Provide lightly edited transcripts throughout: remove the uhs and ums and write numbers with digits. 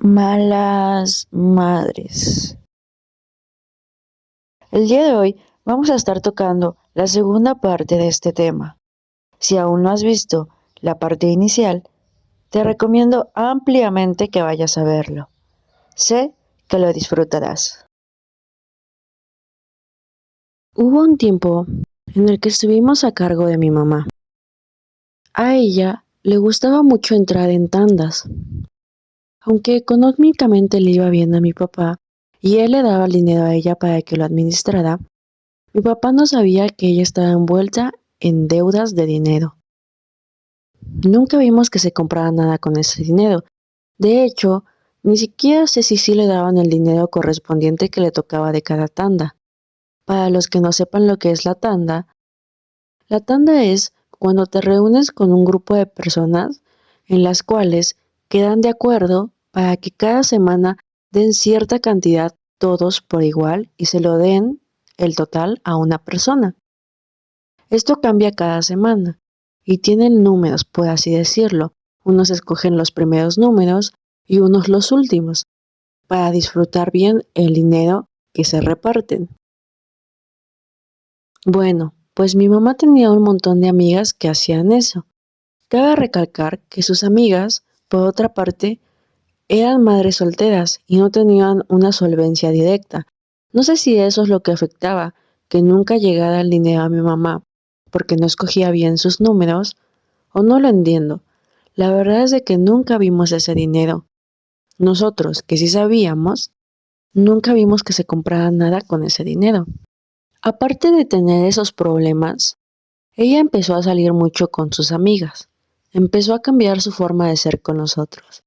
Malas madres. El día de hoy vamos a estar tocando la segunda parte de este tema. Si aún no has visto la parte inicial, te recomiendo ampliamente que vayas a verlo. Sé que lo disfrutarás. Hubo un tiempo en el que estuvimos a cargo de mi mamá. A ella le gustaba mucho entrar en tandas. Aunque económicamente le iba bien a mi papá y él le daba el dinero a ella para que lo administrara, mi papá no sabía que ella estaba envuelta en deudas de dinero. Nunca vimos que se comprara nada con ese dinero. De hecho, ni siquiera sé si sí le daban el dinero correspondiente que le tocaba de cada tanda. Para los que no sepan lo que es la tanda es cuando te reúnes con un grupo de personas en las cuales quedan de acuerdo para que cada semana den cierta cantidad todos por igual y se lo den el total a una persona. Esto cambia cada semana y tienen números, por así decirlo. Unos escogen los primeros números y unos los últimos, para disfrutar bien el dinero que se reparten. Bueno, pues mi mamá tenía un montón de amigas que hacían eso. Cabe recalcar que sus amigas, por otra parte, eran madres solteras y no tenían una solvencia directa. No sé si eso es lo que afectaba, que nunca llegara el dinero a mi mamá, porque no escogía bien sus números, o no lo entiendo. La verdad es de que nunca vimos ese dinero. Nosotros, que sí sabíamos, nunca vimos que se comprara nada con ese dinero. Aparte de tener esos problemas, ella empezó a salir mucho con sus amigas. Empezó a cambiar su forma de ser con nosotros.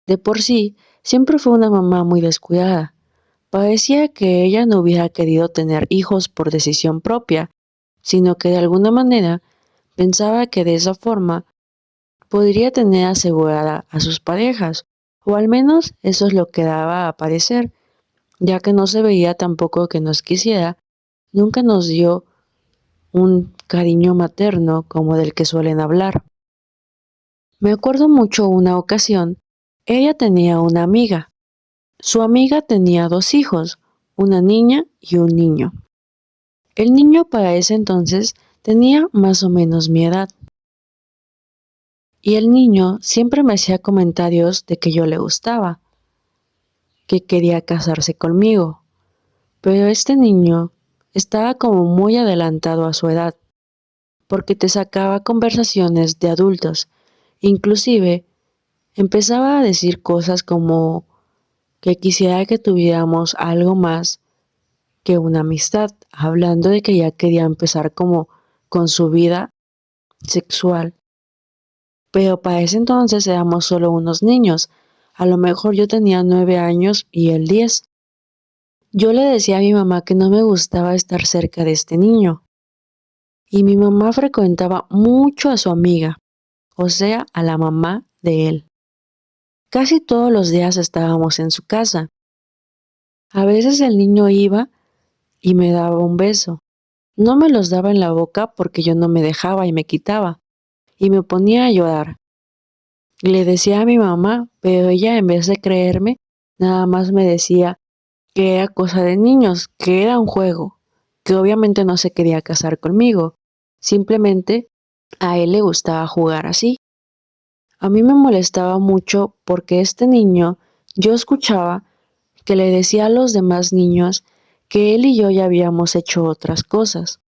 De por sí, siempre fue una mamá muy descuidada. Parecía que ella no hubiera querido tener hijos por decisión propia, sino que de alguna manera pensaba que de esa forma podría tener asegurada a sus parejas, o al menos eso es lo que daba a parecer, ya que no se veía tampoco que nos quisiera, nunca nos dio un cariño materno como del que suelen hablar. Me acuerdo mucho una ocasión, ella tenía una amiga. Su amiga tenía dos hijos, una niña y un niño. El niño para ese entonces tenía más o menos mi edad. Y el niño siempre me hacía comentarios de que yo le gustaba, que quería casarse conmigo. Pero este niño estaba como muy adelantado a su edad, porque te sacaba conversaciones de adultos. Inclusive empezaba a decir cosas como que quisiera que tuviéramos algo más que una amistad, hablando de que ya quería empezar como con su vida sexual. Pero para ese entonces éramos solo unos niños. A lo mejor yo tenía 9 años y él 10. Yo le decía a mi mamá que no me gustaba estar cerca de este niño. Y mi mamá frecuentaba mucho a su amiga, o sea, a la mamá de él. Casi todos los días estábamos en su casa. A veces el niño iba y me daba un beso. No me los daba en la boca porque yo no me dejaba y me quitaba, y me ponía a llorar. Le decía a mi mamá, pero ella en vez de creerme, nada más me decía que era cosa de niños, que era un juego, que obviamente no se quería casar conmigo, simplemente a él le gustaba jugar así. A mí me molestaba mucho porque este niño, yo escuchaba que le decía a los demás niños que él y yo ya habíamos hecho otras cosas.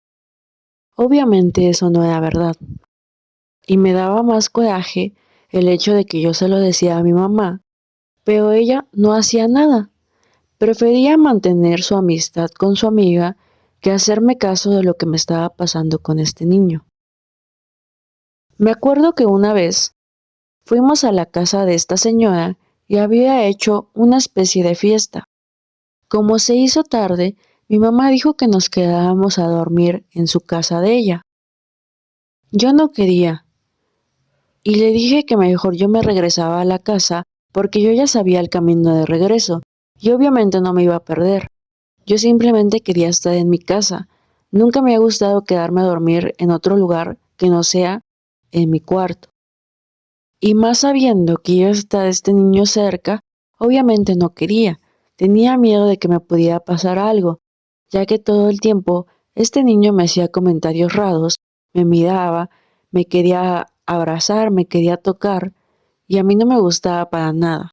Obviamente eso no era verdad. Y me daba más coraje el hecho de que yo se lo decía a mi mamá, pero ella no hacía nada. Prefería mantener su amistad con su amiga que hacerme caso de lo que me estaba pasando con este niño. Me acuerdo que una vez fuimos a la casa de esta señora y había hecho una especie de fiesta. Como se hizo tarde, mi mamá dijo que nos quedáramos a dormir en su casa de ella. Yo no quería, y le dije que mejor yo me regresaba a la casa porque yo ya sabía el camino de regreso y obviamente no me iba a perder. Yo simplemente quería estar en mi casa. Nunca me ha gustado quedarme a dormir en otro lugar que no sea en mi cuarto. Y más sabiendo que iba a estar este niño cerca, Obviamente no quería, tenía miedo de que me pudiera pasar algo, ya que todo el tiempo este niño me hacía comentarios raros, me miraba, me quería abrazar, me quería tocar, y a mí no me gustaba para nada.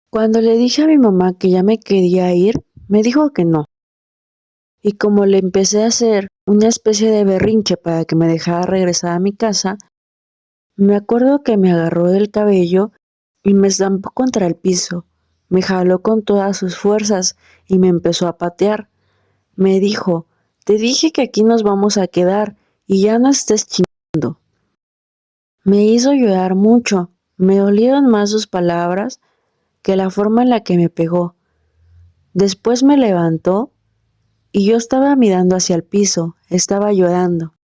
Cuando le dije a mi mamá que ya me quería ir, me dijo que no. Y como le empecé a hacer una especie de berrinche para que me dejara regresar a mi casa, me acuerdo que me agarró del cabello y me estampó contra el piso. Me jaló con todas sus fuerzas y me empezó a patear. Me dijo, te dije que aquí nos vamos a quedar y ya no estés chingando. Me hizo llorar mucho. Me dolieron más sus palabras que la forma en la que me pegó. Después me levantó y yo estaba mirando hacia el piso, estaba llorando.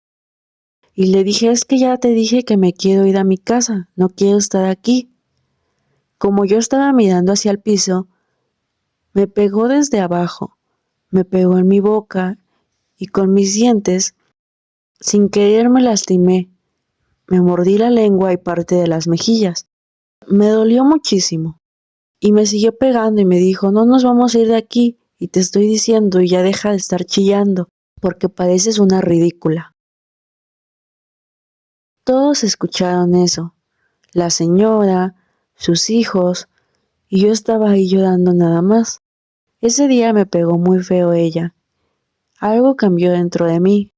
Y le dije, es que ya te dije que me quiero ir a mi casa, no quiero estar aquí. Como yo estaba mirando hacia el piso, me pegó desde abajo, me pegó en mi boca y con mis dientes, sin querer me lastimé, me mordí la lengua y parte de las mejillas. Me dolió muchísimo y me siguió pegando y me dijo, no nos vamos a ir de aquí y te estoy diciendo y ya deja de estar chillando porque pareces una ridícula. Todos escucharon eso, la señora, sus hijos, y yo estaba ahí llorando nada más. Ese día me pegó muy feo ella. Algo cambió dentro de mí,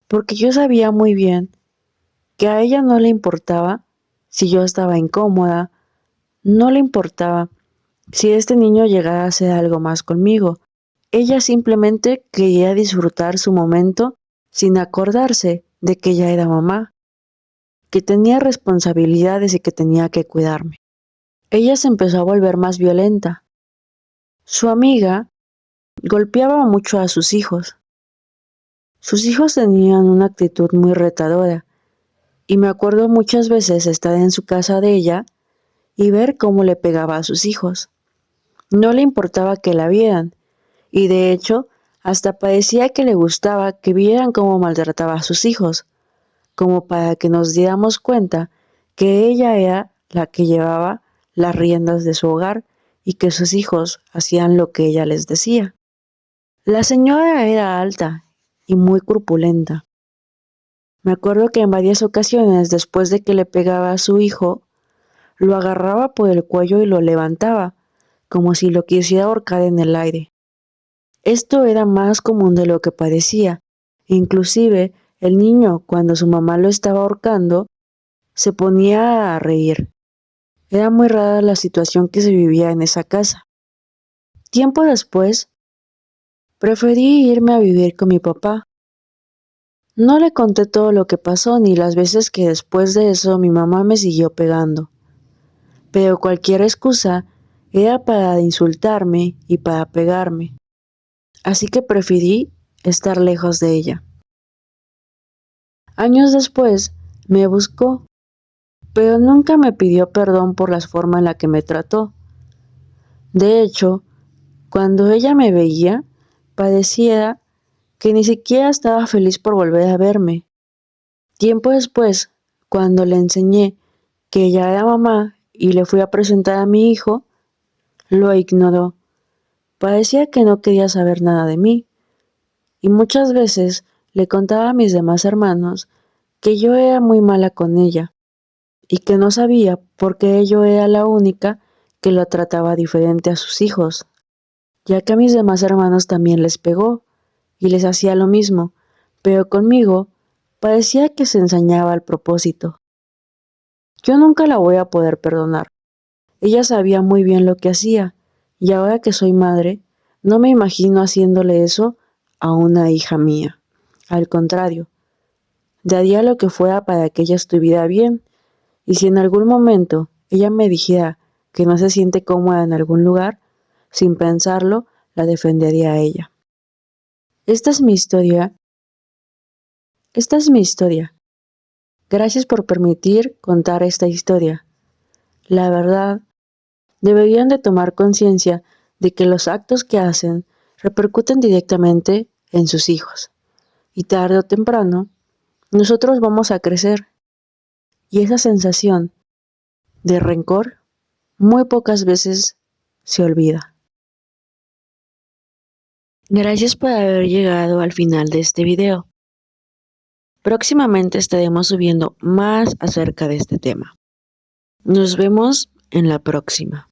porque yo sabía muy bien que a ella no le importaba si yo estaba incómoda, no le importaba si este niño llegara a hacer algo más conmigo. Ella simplemente quería disfrutar su momento sin acordarse de que ella era mamá, que tenía responsabilidades y que tenía que cuidarme. Ella se empezó a volver más violenta. Su amiga golpeaba mucho a sus hijos. Sus hijos tenían una actitud muy retadora, y me acuerdo muchas veces estar en su casa de ella y ver cómo le pegaba a sus hijos. No le importaba que la vieran, y de hecho, hasta parecía que le gustaba que vieran cómo maltrataba a sus hijos, como para que nos diéramos cuenta que ella era la que llevaba las riendas de su hogar y que sus hijos hacían lo que ella les decía. La señora era alta y muy corpulenta. Me acuerdo que en varias ocasiones, después de que le pegaba a su hijo, lo agarraba por el cuello y lo levantaba, como si lo quisiera ahorcar en el aire. Esto era más común de lo que parecía. Inclusive, el niño, cuando su mamá lo estaba ahorcando, se ponía a reír. Era muy rara la situación que se vivía en esa casa. Tiempo después, preferí irme a vivir con mi papá. No le conté todo lo que pasó ni las veces que después de eso mi mamá me siguió pegando. Pero cualquier excusa era para insultarme y para pegarme. Así que preferí estar lejos de ella. Años después, me buscó, pero nunca me pidió perdón por la forma en la que me trató. De hecho, cuando ella me veía, pareciera que ni siquiera estaba feliz por volver a verme. Tiempo después, cuando le enseñé que ella era mamá y le fui a presentar a mi hijo, lo ignoró. Parecía que no quería saber nada de mí, y muchas veces le contaba a mis demás hermanos que yo era muy mala con ella, y que no sabía por qué yo era la única que lo trataba diferente a sus hijos, ya que a mis demás hermanos también les pegó, y les hacía lo mismo, pero conmigo parecía que se ensañaba al propósito. Yo nunca la voy a poder perdonar. Ella sabía muy bien lo que hacía, y ahora que soy madre, no me imagino haciéndole eso a una hija mía. Al contrario, daría lo que fuera para que ella estuviera bien, y si en algún momento ella me dijera que no se siente cómoda en algún lugar, sin pensarlo, la defendería a ella. Esta es mi historia. Esta es mi historia. Gracias por permitir contar esta historia. La verdad, deberían de tomar conciencia de que los actos que hacen repercuten directamente en sus hijos. Y tarde o temprano, nosotros vamos a crecer. Y esa sensación de rencor muy pocas veces se olvida. Gracias por haber llegado al final de este video. Próximamente estaremos subiendo más acerca de este tema. Nos vemos en la próxima.